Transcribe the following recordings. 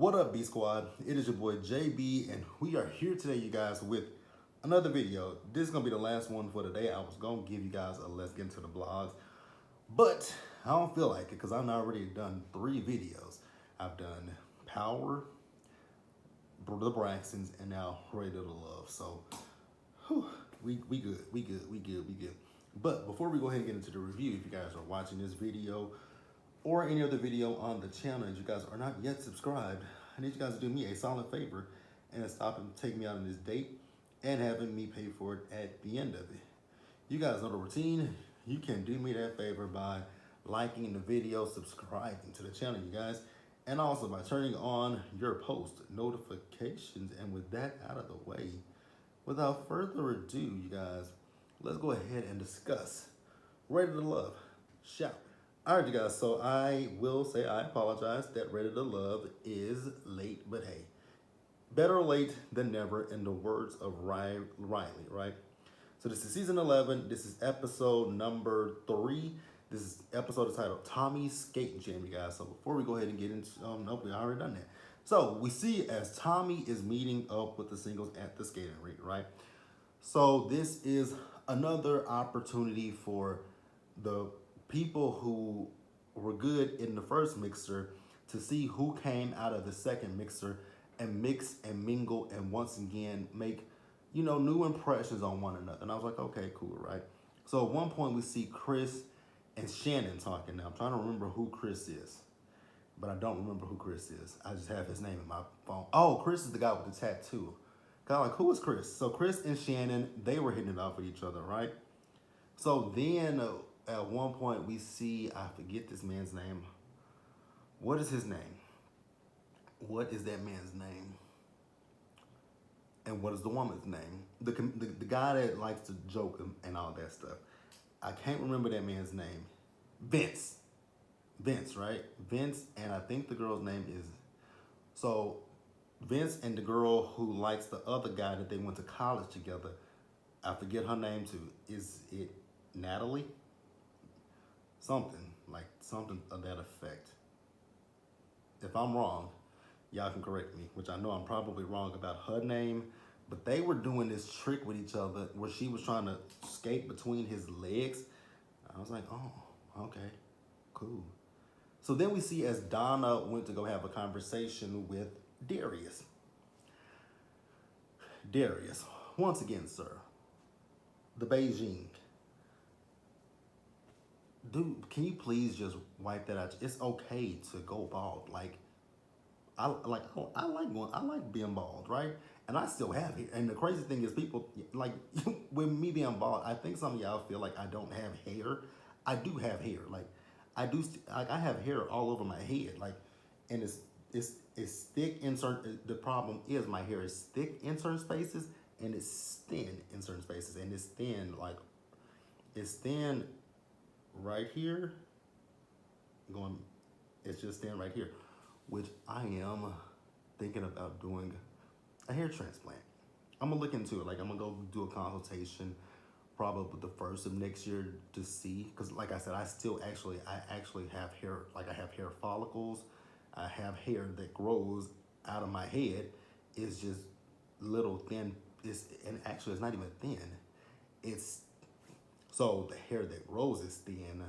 What up, B Squad? It is your boy JB, and we are here today, you guys, with another video. This is gonna be the last one for today. I was gonna give you guys a let's get into the blogs, but I don't feel like it because I've already done 3 videos. I've done Power, the Braxtons, and now Ready to Love. So, whew, we good. But before we go ahead and get into the review, if you guys are watching this video or any other video on the channel and you guys are not yet subscribed, I need you guys to do me a solid favor and stop and take me out on this date and having me pay for it at the end of it. You guys know the routine. You can do me that favor by liking the video, subscribing to the channel, you guys, and also by turning on your post notifications. And with that out of the way, without further ado, you guys, let's go ahead and discuss Ready to Love, shall we? All right, you guys, so I will say I apologize that Ready to Love is late, but hey, better late than never in the words of Riley, right? So this is season 11. This is episode number 3. This episode is titled Tommy's Skating Jam, you guys. So before we go ahead and get into, nope, we already done that. So we see as Tommy is meeting up with the singles at the skating rink, right? So this is another opportunity for the people who were good in the first mixer to see who came out of the second mixer and mix and mingle and once again make, new impressions on one another. And I was like, okay, cool, right? So at one point we see Chris and Shannon talking. Now I'm trying to remember who Chris is, but I don't remember who Chris is. I just have his name in my phone. Oh, Chris is the guy with the tattoo. Kind of like, who is Chris? So Chris and Shannon, they were hitting it off with each other, right? So then at one point we see, I forget this man's name. What is his name? What is that man's name? And what is the woman's name? The guy that likes to joke and all that stuff. I can't remember that man's name. Vince. Vince, right? Vince, and I think the girl's name is... So Vince and the girl who likes the other guy that they went to college together, I forget her name too. Is it Natalie? Something of that effect. If I'm wrong, y'all can correct me, which I know I'm probably wrong about her name, but they were doing this trick with each other where she was trying to skate between his legs. I was like, oh, okay, cool. So then we see as Donna went to go have a conversation with Darius. Darius, once again, sir, the Beijing. Dude, can you please just wipe that out? It's okay to go bald. I like being bald, right? And I still have hair. And the crazy thing is, people like with me being bald, I think some of y'all feel like I don't have hair. I do have hair. I have hair all over my head. And it's thick in certain. The problem is my hair is thick in certain spaces and it's thin in certain spaces. And it's thin right here. It's just thin right here, which I am thinking about doing a hair transplant. I'm gonna look into it. I'm gonna go do a consultation probably the first of next year to see, because like I said, I actually have hair. I have hair follicles. I have hair that grows out of my head. It's just little thin. And actually it's not even thin. So the hair that grows is thin,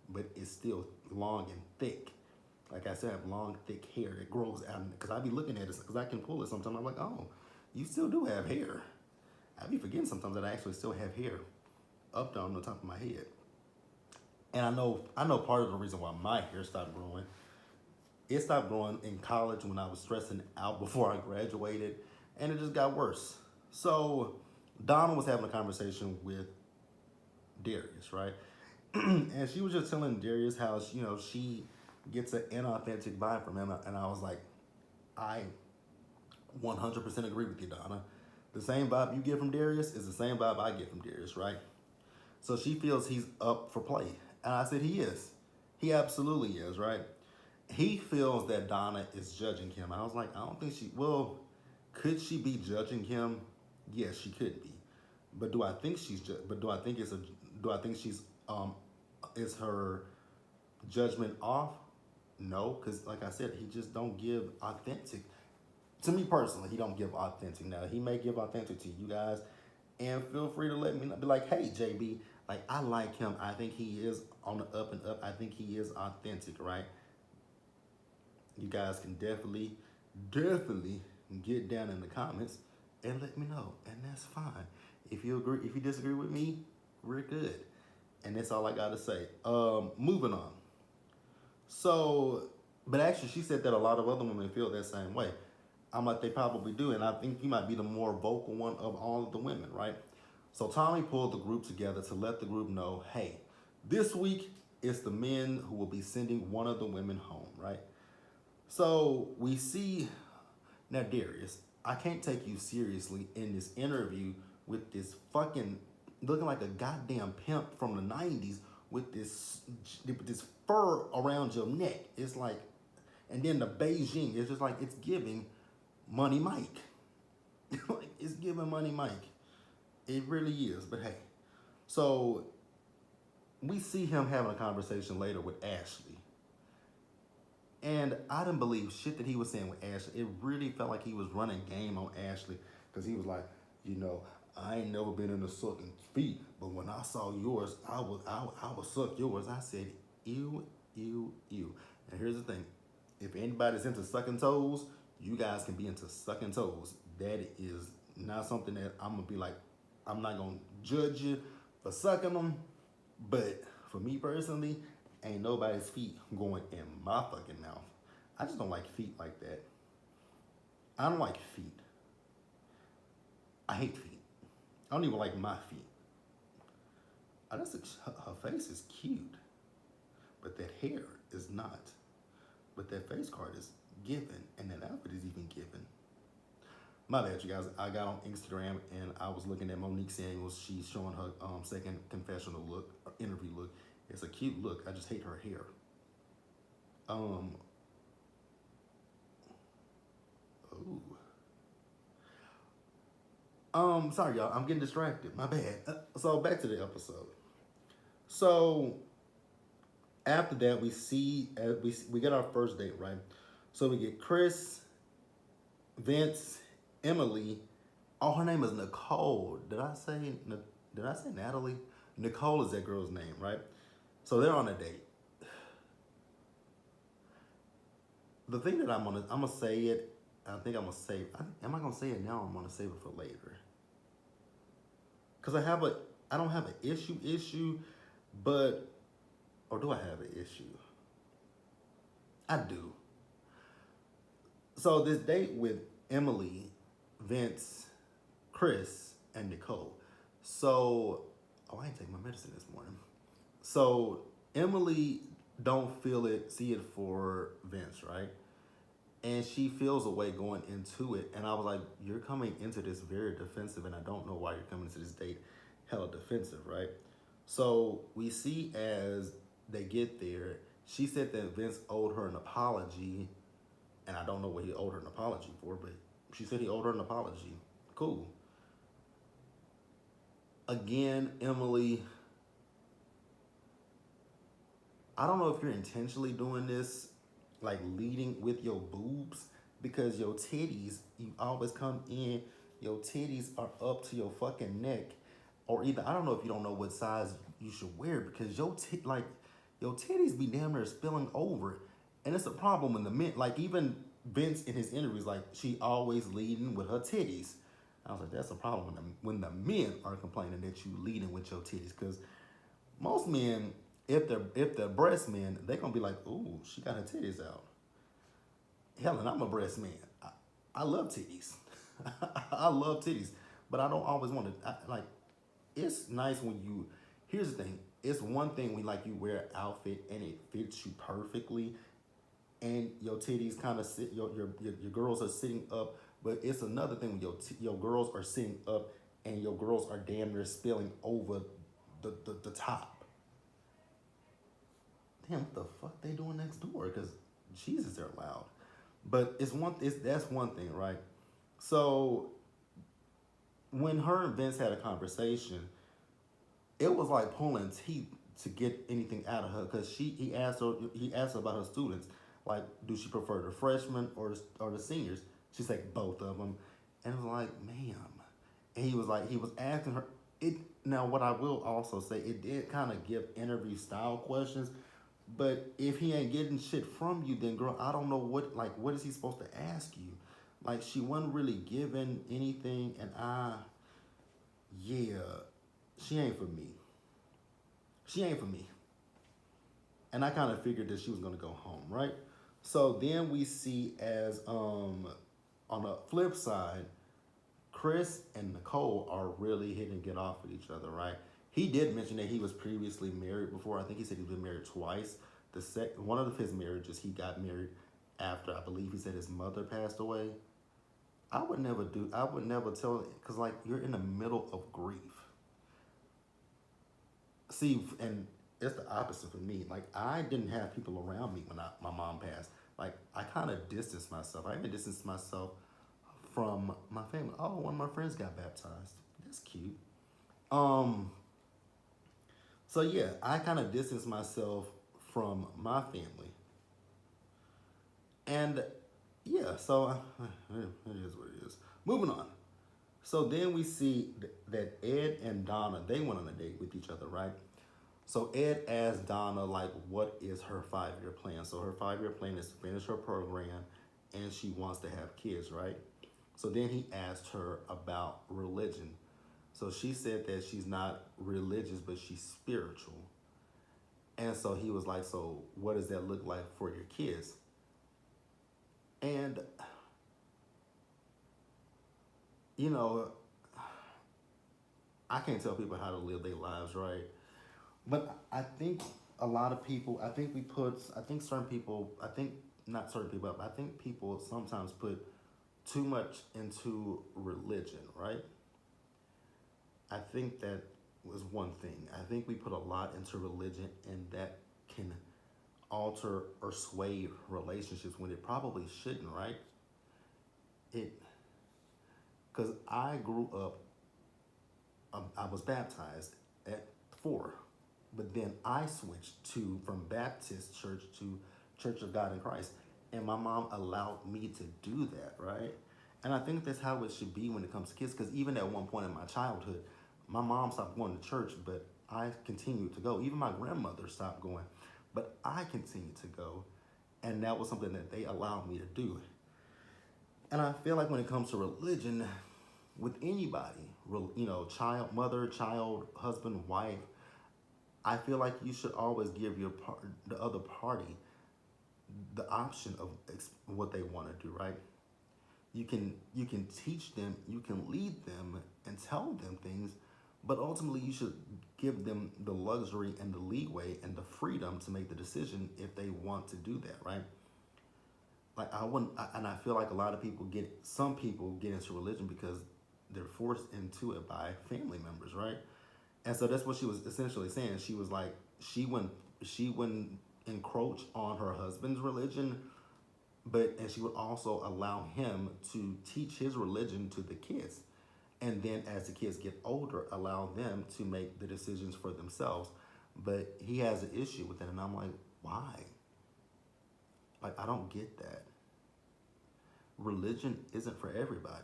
but it's still long and thick. Like I said, I have long, thick hair that grows out. Because I be looking at it, because I can pull it sometimes. I'm like, oh, you still do have hair. I be forgetting sometimes that I actually still have hair up on the top of my head. And I know part of the reason why my hair stopped growing. It stopped growing in college when I was stressing out before I graduated, and it just got worse. So Donna was having a conversation with Darius, right? And she was just telling Darius how she gets an inauthentic vibe from him, and I was like, I 100% agree with you, Donna. The same vibe you get from Darius is the same vibe I get from Darius, right? So she feels he's up for play, and I said he is. He absolutely is, right? He feels that Donna is judging him. I was like, I don't think she. Well, could she be judging him? Yes, she could be. But do I think she's? But do I think she's? Is her judgment off? No, because like I said, he just don't give authentic. To me personally, he don't give authentic. Now he may give authentic to you guys, and feel free to let me know. Be like, hey JB, like I like him. I think he is on the up and up. I think he is authentic, right? You guys can definitely get down in the comments and let me know, and that's fine. If you agree, if you disagree with me, we're good, and that's all I gotta say. Moving on. So, but actually, she said that a lot of other women feel that same way. I'm like, they probably do, and I think you might be the more vocal one of all of the women, right? So Tommy pulled the group together to let the group know, hey, this week it's the men who will be sending one of the women home, right? So we see now, Darius, I can't take you seriously in this interview with this fucking looking like a goddamn pimp from the '90s with this fur around your neck. It's like, and then the Beijing, it's just like it's giving Money Mike. Like it's giving Money Mike. It really is. But hey, so we see him having a conversation later with Ashley. And I didn't believe shit that he was saying with Ashley. It really felt like he was running game on Ashley because he was like, you know, I ain't never been in a sucking feet, but when I saw yours, I would suck yours. I said, ew, ew, ew. And here's the thing: if anybody's into sucking toes, you guys can be into sucking toes. That is not something that I'm gonna be like. I'm not gonna judge you for sucking them, but for me personally, ain't nobody's feet going in my fucking mouth. I just don't like feet like that. I don't like feet. I hate feet. I don't even like my feet. I just her face is cute, but that hair is not. But that face card is given, and that outfit is even given. My bad, you guys. I got on Instagram and I was looking at Monique Samuels. She's showing her second confessional look, or interview look. It's a cute look. I just hate her hair. Um. Ooh. Sorry, y'all. I'm getting distracted. My bad. So back to the episode. So after that, we see we get our first date, right? So we get Chris, Vince, Emily. Oh, her name is Nicole. Did I say Natalie? Nicole is that girl's name, right? So they're on a date. The thing that I'm gonna say it. I think I'm gonna save. Am I gonna say it now? Or I'm gonna save it for later. Cause I don't have an issue, but or do I have an issue? I do. So this date with Emily, Vince, Chris, and Nicole. So, oh, I ain't taking my medicine this morning. So Emily don't see it for Vince, right? And she feels a way going into it. And I was like, you're coming into this very defensive, and I don't know why you're coming into this date hella defensive, right? So we see as they get there, she said that Vince owed her an apology, and I don't know what he owed her an apology for, but she said he owed her an apology. Cool. Again, Emily, I don't know if you're intentionally doing this, like leading with your boobs, because your titties, you always come in, your titties are up to your fucking neck, or either I don't know if you don't know what size you should wear because your titties be damn near spilling over, and it's a problem when the men, like even Vince in his interviews, like she always leading with her titties. I was like, that's a problem when the men are complaining that you leading with your titties, because most men, if they're breast men, they're gonna be like, ooh, she got her titties out. Hell, and I'm a breast man. I love titties. I love titties, but I don't always want to. Like, it's nice when you. Here's the thing. It's one thing when like you wear an outfit and it fits you perfectly, and your titties kind of sit. Your girls are sitting up, but it's another thing when your girls are sitting up and your girls are damn near spilling over the top. Damn, what the fuck they doing next door? Because Jesus, they're loud. But that's one thing, right? So when her and Vince had a conversation, it was like pulling teeth to get anything out of her because he asked her about her students. Like, do she prefer the freshmen or the seniors? She's like, both of them. And it was like, ma'am. And he was like, he was asking her. It Now, what I will also say, it did kind of give interview style questions. But if he ain't getting shit from you, then girl, I don't know what is he supposed to ask you? Like, she wasn't really giving anything, and yeah, she ain't for me. She ain't for me. And I kind of figured that she was gonna go home, right? So then we see as on the flip side, Chris and Nicole are really hitting it off with each other, right? He did mention that he was previously married before. I think he said he's been married twice. One of his marriages, he got married after, I believe he said his mother passed away. I would never tell, because like you're in the middle of grief. See, and it's the opposite for me. Like, I didn't have people around me when my mom passed. Like, I kind of distanced myself. I even distanced myself from my family. Oh, one of my friends got baptized. That's cute. Um, so yeah, I kind of distanced myself from my family, and yeah, so it is what it is. Moving on. So then we see that Ed and Donna, they went on a date with each other, right? So Ed asked Donna, like, what is her 5-year plan? So her 5-year plan is to finish her program and she wants to have kids, right? So then he asked her about religion. So she said that she's not religious, but she's spiritual. And so he was like, so what does that look like for your kids? And, you know, I can't tell people how to live their lives, right? But I think a lot of people, I think certain people, I think not certain people, but I think people sometimes put too much into religion, right? I think that was one thing. I think we put a lot into religion, and that can alter or sway relationships when it probably shouldn't, right? It, because I grew up, I was baptized at 4, but then I switched to from Baptist church to Church of God in Christ, and my mom allowed me to do that, right? And I think that's how it should be when it comes to kids. Because even at one point in my childhood, my mom stopped going to church, but I continued to go. Even my grandmother stopped going, but I continued to go, and that was something that they allowed me to do. And I feel like when it comes to religion, with anybody, child, mother, child, husband, wife, I feel like you should always give the other party the option of what they want to do, right? You can teach them, you can lead them and tell them things, but ultimately you should give them the luxury and the leeway and the freedom to make the decision if they want to do that, right? Like, I wouldn't, and I feel like a lot of some people get into religion because they're forced into it by family members, right? And so that's what she was essentially saying. She was like, she wouldn't encroach on her husband's religion, and she would also allow him to teach his religion to the kids. And then as the kids get older, allow them to make the decisions for themselves. But he has an issue with it, and I'm like, why? Like, I don't get that. Religion isn't for everybody.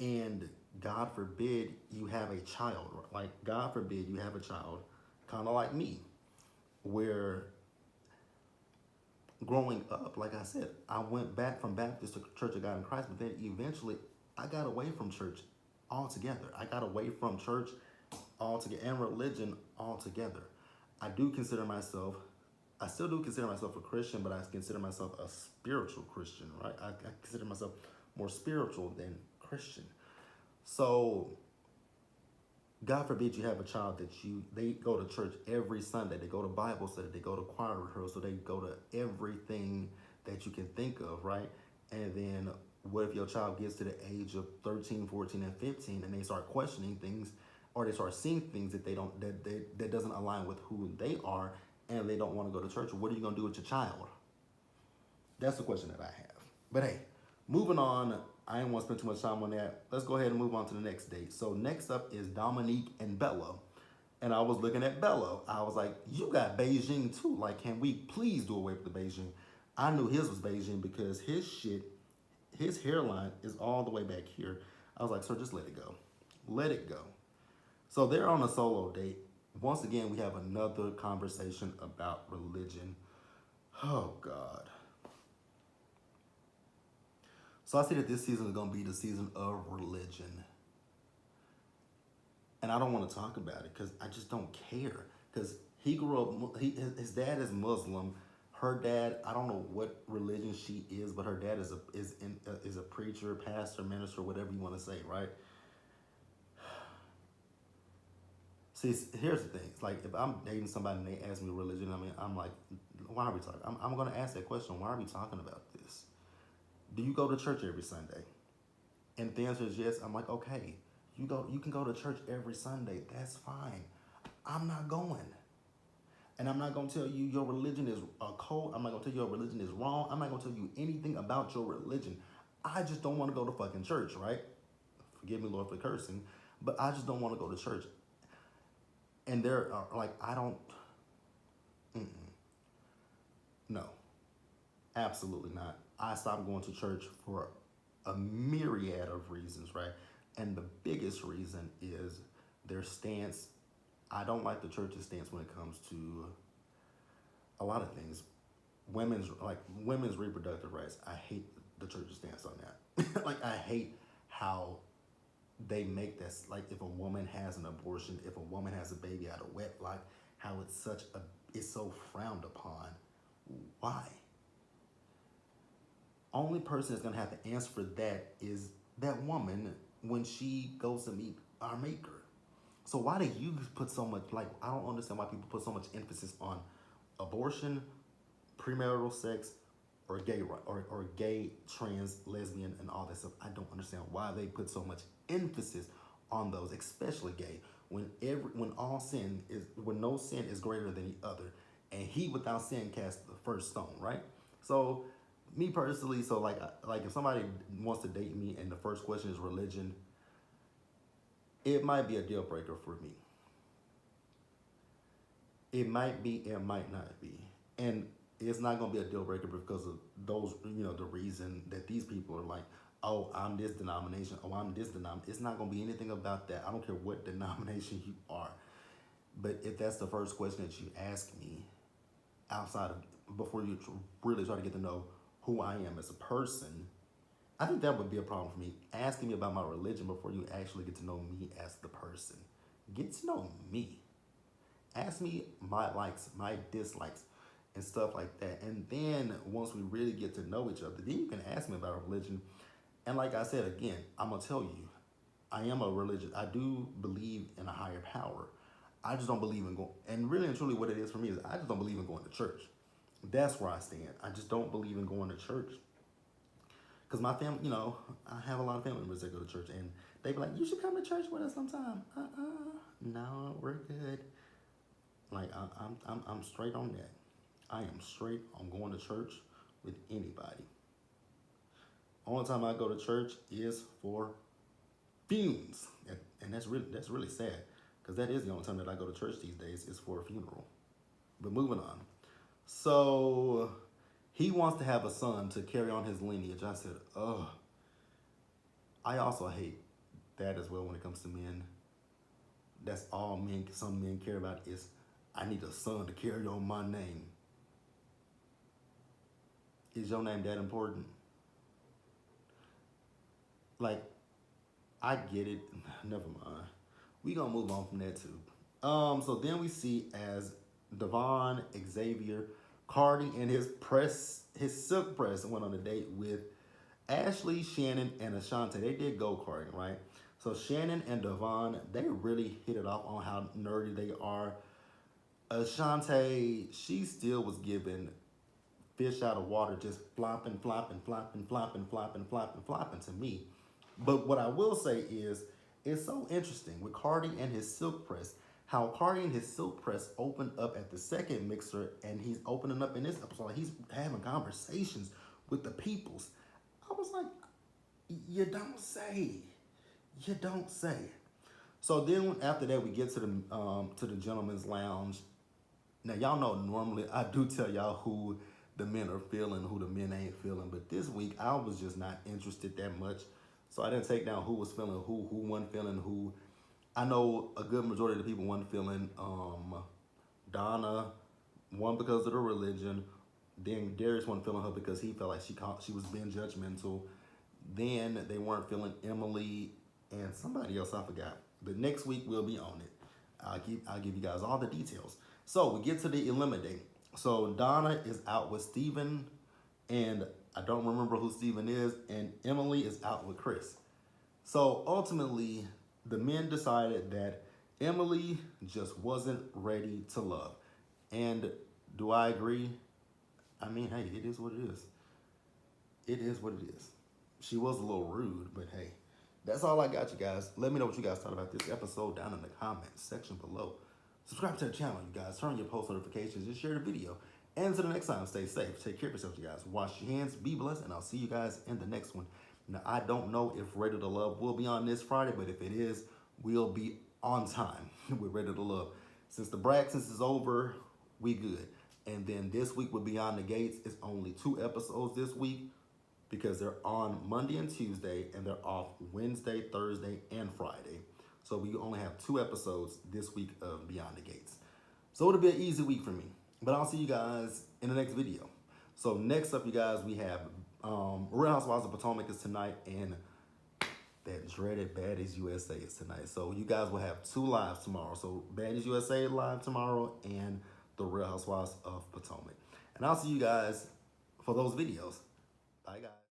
And God forbid you have a child, like, God forbid you have a child, kind of like me, where growing up, like I said, I went back from Baptist to Church of God in Christ, but then eventually I got away from church altogether. I got away from church altogether and religion altogether. I do consider myself, I still do consider myself a Christian, but I consider myself a spiritual Christian, right? I consider myself more spiritual than Christian. So God forbid you have a child they go to church every Sunday, they go to Bible study, they go to choir rehearsal, they go to everything that you can think of, right? And then what if your child gets to the age of 13, 14, and 15 and they start questioning things, or they start seeing things that doesn't align with who they are, and they don't want to go to church? What are you gonna do with your child? That's the question that I have. But hey, moving on, I didn't want to spend too much time on that. Let's go ahead and move on to the next date. So next up is Dominique and Bella. And I was looking at Bella. I was like, you got Beijing too. Like, can we please do away with the Beijing? I knew his was Beijing because his hairline is all the way back here. I was like, sir, just let it go. Let it go. So they're on a solo date. Once again, we have another conversation about religion. Oh, God. So I see that this season is going to be the season of religion. And I don't want to talk about it because I just don't care. Because he grew up, his dad is Muslim. Her dad, I don't know what religion she is, but her dad is a preacher, pastor, minister, whatever you want to say, right? See, here's the thing. It's like if I'm dating somebody and they ask me religion, I mean, I'm like, why are we talking? I'm going to ask that question. Why are we talking about this? Do you go to church every Sunday? And if the answer is yes, I'm like, okay, you can go to church every Sunday. That's fine. I'm not going. And I'm not going to tell you your religion is a cult. I'm not going to tell you your religion is wrong. I'm not going to tell you anything about your religion. I just don't want to go to fucking church, right? Forgive me, Lord, for cursing. But I just don't want to go to church. And there are, like, I don't, no, absolutely not. I stopped going to church for a myriad of reasons, right? And the biggest reason is their stance. I don't like the church's stance when it comes to a lot of things. Women's reproductive rights. I hate the church's stance on that. Like I hate how they make this, like if a woman has an abortion, if a woman has a baby out of wedlock, how it's so frowned upon. Why? Only person that's gonna have to answer for that is that woman when she goes to meet our maker. So why do you put so much, like, I don't understand why people put so much emphasis on abortion, premarital sex, or gay, trans, lesbian, and all that stuff. I don't understand why they put so much emphasis on those, especially gay. When no sin is greater than the other, and he without sin cast the first stone, right? So, me personally, so like if somebody wants to date me and the first question is religion, it might be a deal breaker for me. It might be, it might not be. And it's not going to be a deal breaker because of those, the reason that these people are like, oh, I'm this denomination, oh, I'm this denomination. It's not going to be anything about that. I don't care what denomination you are. But if that's the first question that you ask me outside of, before you really try to get to know who I am as a person, I think that would be a problem for me. Asking me about my religion before you actually get to know me as the person. Get to know me. Ask me my likes, my dislikes, and stuff like that. And then once we really get to know each other, then you can ask me about religion. And like I said again, I'm gonna tell you, I am a religious. I do believe in a higher power. I just don't believe in going. And really and truly, what it is for me is I just don't believe in going to church. That's where I stand. I just don't believe in going to church. Because my family, I have a lot of family members that go to church, and they be like, "You should come to church with us sometime." No, we're good. Like I'm straight on that. I am straight on going to church with anybody. Only time I go to church is for funerals, and that's really sad because that is the only time that I go to church these days is for a funeral. But moving on. So he wants to have a son to carry on his lineage. I said, ugh. I also hate that as well when it comes to men. That's all some men care about is I need a son to carry on my name. Is your name that important? Like, I get it. Never mind. We gonna move on from that too. So then we see as Devon Xavier Cardi and his silk press went on a date with Ashley, Shannon, and Ashante. They did go-karting, right? So Shannon and Devon, they really hit it off on how nerdy they are. Ashante, she still was giving fish out of water, just flopping, flopping, flopping, flopping, flopping, flopping, flopping to me. But what I will say is, it's so interesting with Cardi and his silk press, how Cardi and his silk press opened up at the second mixer, and he's opening up in this episode. Like he's having conversations with the peoples. I was like, you don't say. You don't say. So then after that, we get to the gentleman's lounge. Now y'all know normally I do tell y'all who the men are feeling, who the men ain't feeling. But this week, I was just not interested that much. So I didn't take down who was feeling who wasn't feeling who. I know a good majority of the people wasn't feeling Donna, one because of the religion. Then Darius wasn't feeling her because he felt like she was being judgmental. Then they weren't feeling Emily and somebody else, I forgot. But next week we'll be on it. I'll give you guys all the details. So we get to the eliminate. So Donna is out with Steven, and I don't remember who Steven is, and Emily is out with Chris. So ultimately, the men decided that Emily just wasn't ready to love. And do I agree? I mean, hey, it is what it is. It is what it is. She was a little rude, but hey, that's all I got, you guys. Let me know what you guys thought about this episode down in the comments section below. Subscribe to the channel, you guys. Turn on your post notifications and share the video. And until the next time, stay safe. Take care of yourselves, you guys. Wash your hands, be blessed, and I'll see you guys in the next one. Now, I don't know if Ready to Love will be on this Friday, but if it is, we'll be on time with Ready to Love. Since the Braxtons is over, we good. And then this week with Beyond the Gates, it's only 2 episodes this week because they're on Monday and Tuesday, and they're off Wednesday, Thursday, and Friday. So we only have 2 episodes this week of Beyond the Gates. So it'll be an easy week for me. But I'll see you guys in the next video. So next up, you guys, we have Real Housewives of Potomac is tonight, and that dreaded Baddies USA is tonight. So you guys will have 2 lives tomorrow. So Baddies USA live tomorrow, and the Real Housewives of Potomac. And I'll see you guys for those videos. Bye, guys.